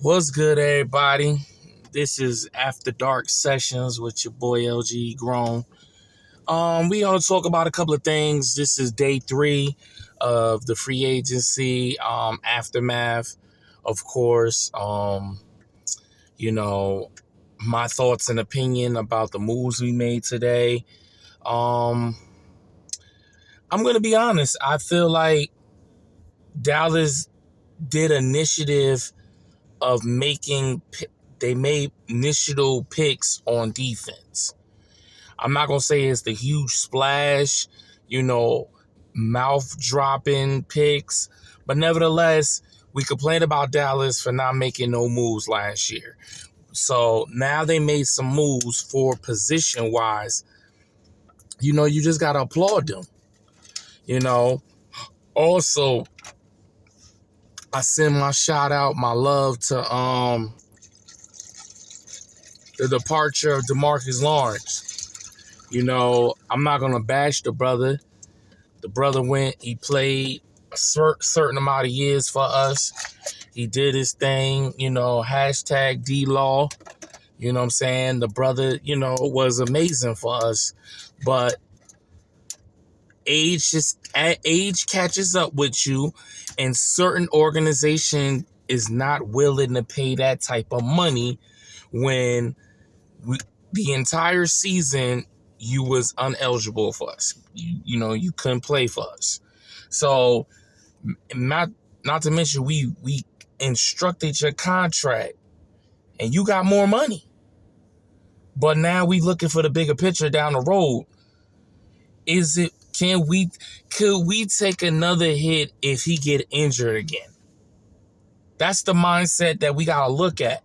What's good, everybody? This is After Dark Sessions with your boy LG Grown. We gonna talk about a couple of things. This is day 3 of the free agency aftermath. Of course, you know, my thoughts and opinion about the moves we made today. Um, I'm gonna be honest. I feel like Dallas did initiative of they made initial picks on defense. I'm not going to say it's the huge splash, mouth dropping picks, but nevertheless, we complained about Dallas for not making no moves last year. So now they made some moves for position wise. You just got to applaud them. Also, I send my shout out, my love to the departure of DeMarcus Lawrence. I'm not going to bash the brother. The brother he played a certain amount of years for us. He did his thing, hashtag D-Law. You know what I'm saying? The brother, was amazing for us. But age catches up with you, and certain organization is not willing to pay that type of money when the entire season you was ineligible for us. You couldn't play for us. So not to mention we instructed your contract and you got more money. But now we looking for the bigger picture down the road. Could we take another hit if he get injured again? That's the mindset that we gotta look at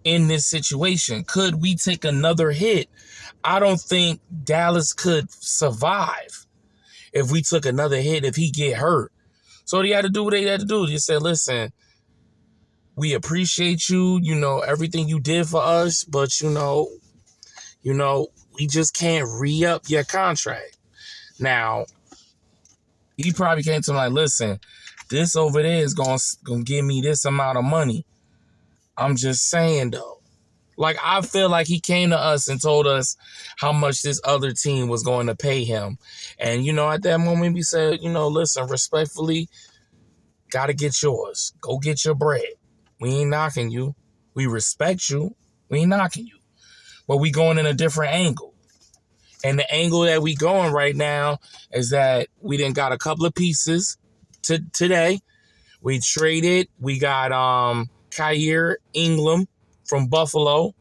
in this situation. Could we take another hit? I don't think Dallas could survive if we took another hit, if he get hurt. So they had to do what they had to do. They said, listen, we appreciate you, everything you did for us, but we just can't re-up your contract. Now, he probably came to me like, listen, this over there is gonna give me this amount of money. I'm just saying though. Like, I feel like he came to us and told us how much this other team was going to pay him. And, at that moment we said, listen, respectfully, got to get yours. Go get your bread. We ain't knocking you. We respect you. We ain't knocking you. But we going in a different angle. And the angle that we going right now is that we done got a couple of pieces today. We traded. We got Kaiir Elam from Buffalo,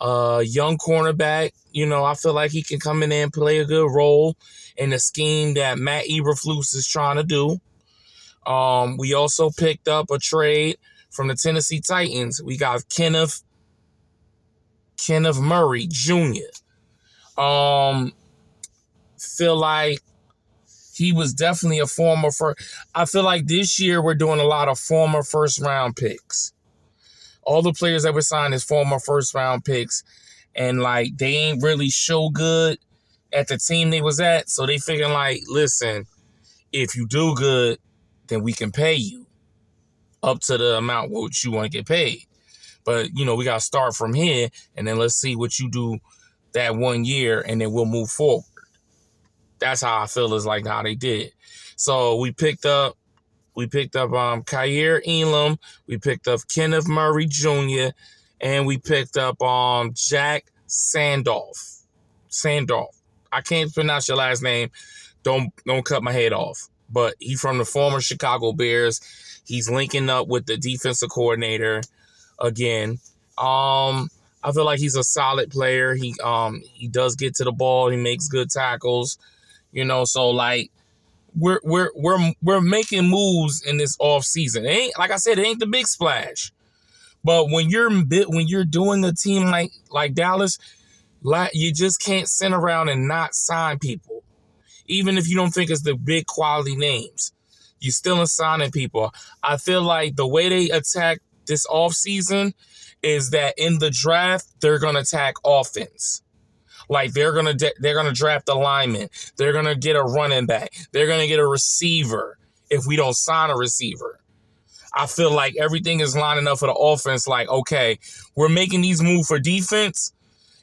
young cornerback. I feel like he can come in there and play a good role in the scheme that Matt Eberflus is trying to do. We also picked up a trade from the Tennessee Titans. We got Kenneth Murray Jr. Feel like he was definitely a former first. I feel like this year we're doing a lot of former first round picks. All the players that were signed as former first round picks, and like they ain't really show good at the team they was at. So they figuring like, listen, if you do good, then we can pay you up to the amount which you want to get paid. But, we got to start from here, and then let's see what you do that 1 year, and then we'll move forward. That's how I feel is like how they did. So we picked up Kaiir Elam, we picked up Kenneth Murray Jr., and we picked up Jack Sandolph. I can't pronounce your last name. Don't cut my head off. But he's from the former Chicago Bears. He's linking up with the defensive coordinator again. I feel like he's a solid player. He does get to the ball. He makes good tackles. So like we're making moves in this off season. It ain't, like I said, it ain't the big splash. But when you're doing a team like Dallas, you just can't sit around and not sign people. Even if you don't think it's the big quality names, you still signing people. I feel like the way they attack this offseason is that in the draft, they're going to attack offense. Like they're gonna draft a lineman. They're gonna get a running back. They're gonna get a receiver if we don't sign a receiver. I feel like everything is lining up for the offense. Like, okay, we're making these moves for defense.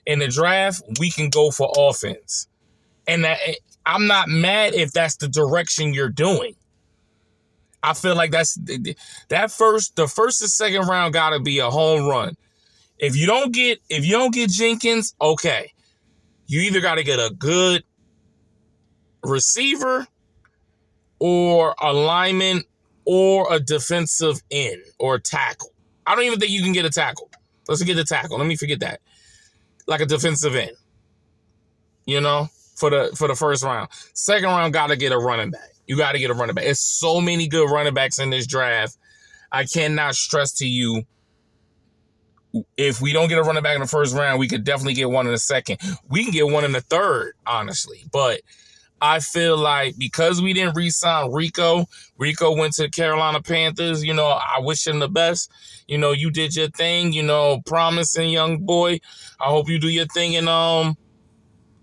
In the draft, we can go for offense. And I'm not mad if that's the direction you're doing. I feel like the first and second round gotta be a home run. If you don't get Jenkins, okay. You either gotta get a good receiver or a lineman or a defensive end or tackle. I don't even think you can get a tackle. Let's get the tackle. Let me forget that. Like a defensive end. You know, for the first round. Second round, gotta get a running back. You gotta get a running back. There's so many good running backs in this draft. I cannot stress to you, if we don't get a running back in the first round, we could definitely get one in the second. We can get one in the third, honestly. But I feel like because we didn't re-sign Rico went to the Carolina Panthers. You know, I wish him the best. You know, you did your thing. You know, promising young boy. I hope you do your thing in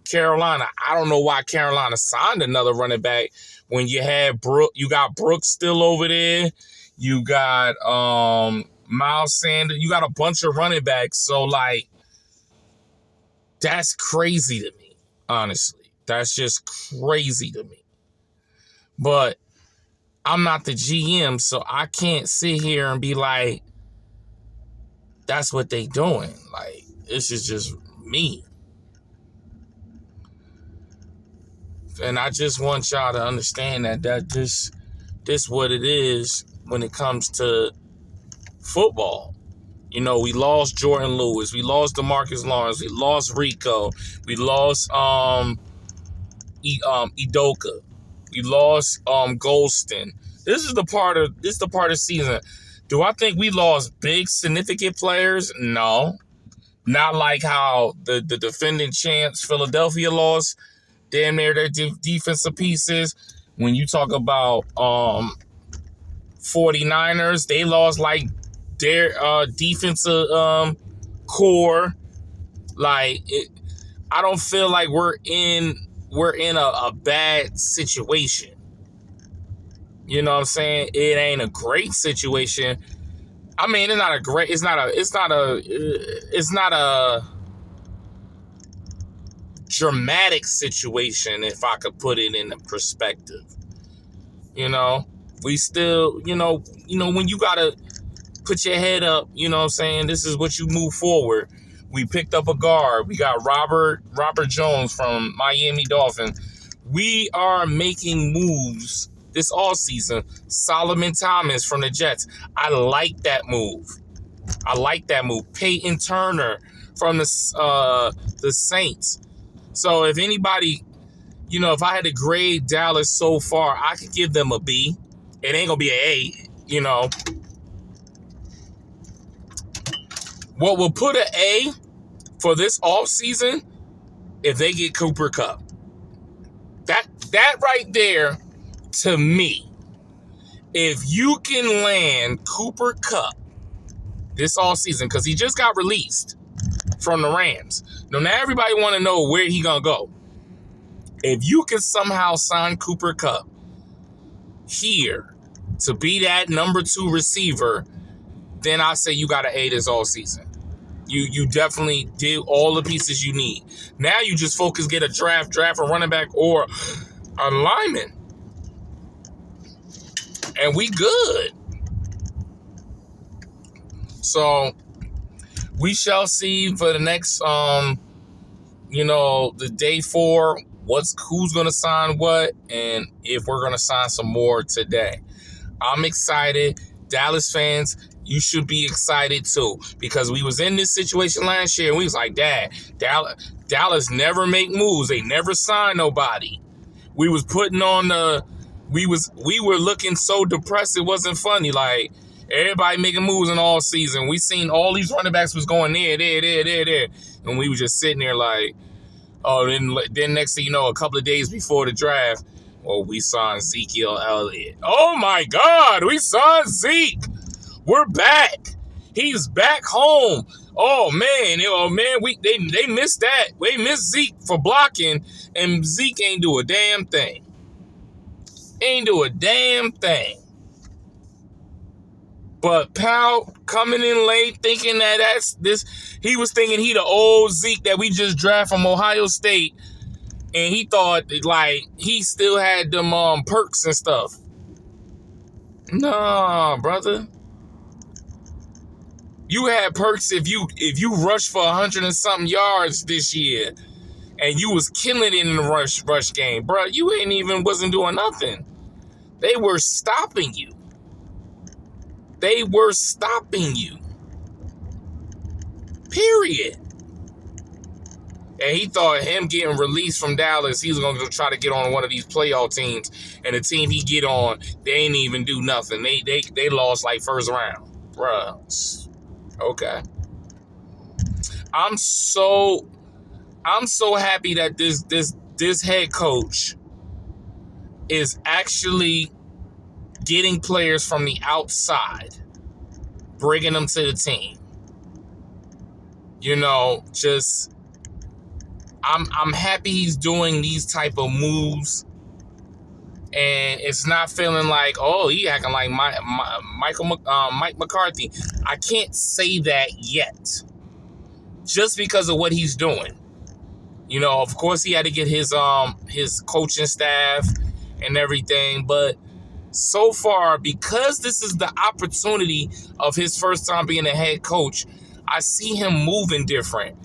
Carolina. I don't know why Carolina signed another running back when you had you got Brooks still over there. You got Miles Sanders. You got a bunch of running backs. So, like, that's crazy to me, honestly. That's just crazy to me. But I'm not the GM, so I can't sit here and be like, that's what they doing. Like, this is just me. And I just want y'all to understand that this what it is when it comes to football. You know, we lost Jordan Lewis. We lost DeMarcus Lawrence. We lost Rico. We lost Idoka. We lost Golston. This is the part of the season. Do I think we lost big significant players? No. Not like how the defending champs Philadelphia lost damn near their defensive pieces. When you talk about 49ers, they lost like their defensive core. Like, I don't feel like we're in a bad situation. You know what I'm saying? It ain't a great situation. I mean, it's not a dramatic situation, if I could put it in perspective. You know, we still, you know, when you gotta put your head up, you know what I'm saying? This is what you move forward. We picked up a guard. We got Robert Jones from Miami Dolphins. We are making moves this offseason. Solomon Thomas from the Jets. I like that move. Peyton Turner from the Saints. So if anybody, you know, if I had to grade Dallas so far, I could give them a B. It ain't going to be an A, you know. What will put an A for this offseason if they get Cooper Kupp? That right there, to me, if you can land Cooper Kupp this offseason, because he just got released from the Rams. Now everybody want to know where he going to go. If you can somehow sign Cooper Kupp here to be that number 2 receiver, then I say you got an A this all season. You definitely did all the pieces you need. Now you just focus, get a draft a running back or a lineman. And we good. So we shall see for the next the day 4, who's gonna sign what, and if we're gonna sign some more today. I'm excited. Dallas fans, you should be excited too, because we was in this situation last year and we was like, Dallas never make moves. They never sign nobody. We was putting on we were looking so depressed it wasn't funny. Like, everybody making moves in all season. We seen all these running backs was going there. And we were just sitting there like, oh, then next thing you know, a couple of days before the draft, we signed Ezekiel Elliott. Oh my God, we signed Zeke. We're back. He's back home. Oh man, they missed that. They missed Zeke for blocking, and Zeke ain't do a damn thing. But Powell coming in late, thinking that that's this. He was thinking he the old Zeke that we just drafted from Ohio State, and he thought like he still had them perks and stuff. Nah, brother. You had perks if you rushed for 100 and something yards this year, and you was killing it in the rush game, bro. You wasn't doing nothing. They were stopping you. They were stopping you. Period. And he thought him getting released from Dallas, he was going to try to get on one of these playoff teams. And the team he get on, they ain't even do nothing. They lost like first round. Bruh. Okay. I'm so happy that this head coach is actually getting players from the outside, bringing them to the team. You know, just I'm happy he's doing these type of moves, and it's not feeling like, oh, he acting like Mike McCarthy. I can't say that yet, just because of what he's doing. You know, of course, he had to get his coaching staff and everything, but so far, because this is the opportunity of his first time being a head coach, I see him moving different.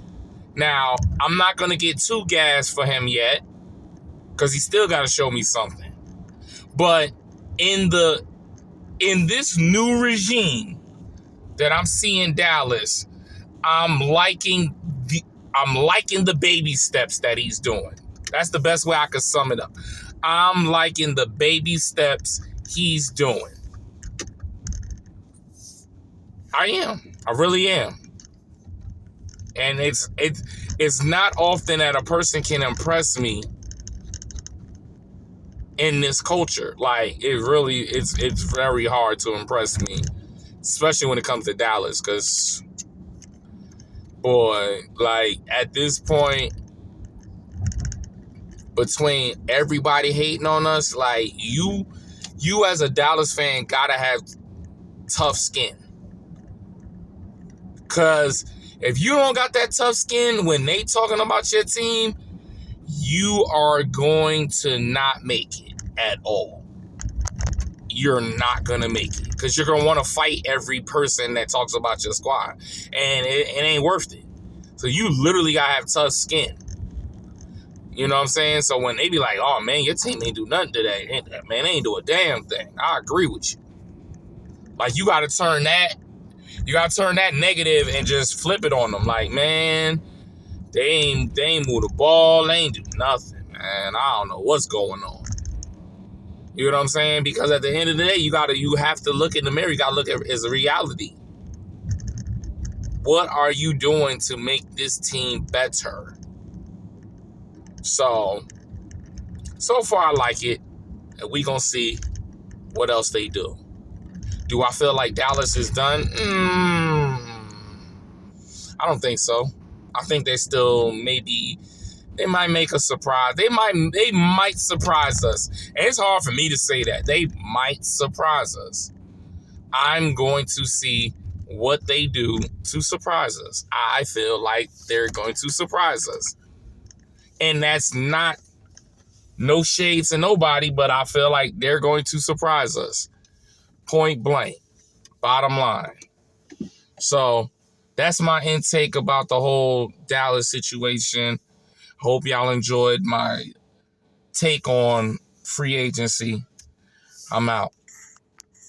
Now, I'm not going to get too gassed for him yet, because he still got to show me something. But in this new regime that I'm seeing Dallas, I'm liking the baby steps that he's doing. That's the best way I could sum it up. I'm liking the baby steps he's doing. I am. I really am. And it's not often that a person can impress me in this culture. Like, it's very hard to impress me, especially when it comes to Dallas, because boy, like at this point, between everybody hating on us, like you as a Dallas fan gotta have tough skin. Cause if you don't got that tough skin when they talking about your team, you are going to not make it at all. You're not gonna make it, because you're gonna want to fight every person that talks about your squad, and it ain't worth it. So you literally gotta have tough skin. You know what I'm saying? So when they be like, oh man, your team ain't do nothing today, man, they ain't do a damn thing. I agree with you. Like, you gotta turn that negative and just flip it on them. Like, man, they ain't move the ball, they ain't do nothing, man. I don't know what's going on. You know what I'm saying? Because at the end of the day, you have to look in the mirror. You gotta look at it as a reality. What are you doing to make this team better? So far I like it, and we gonna see what else they do. Do I feel like Dallas is done? I don't think so. I think they still they might make a surprise. They might surprise us. And it's hard for me to say that. They might surprise us. I'm going to see what they do to surprise us. I feel like they're going to surprise us. And that's not no shade to nobody, but I feel like they're going to surprise us. Point blank. Bottom line. So that's my intake about the whole Dallas situation. Hope y'all enjoyed my take on free agency. I'm out.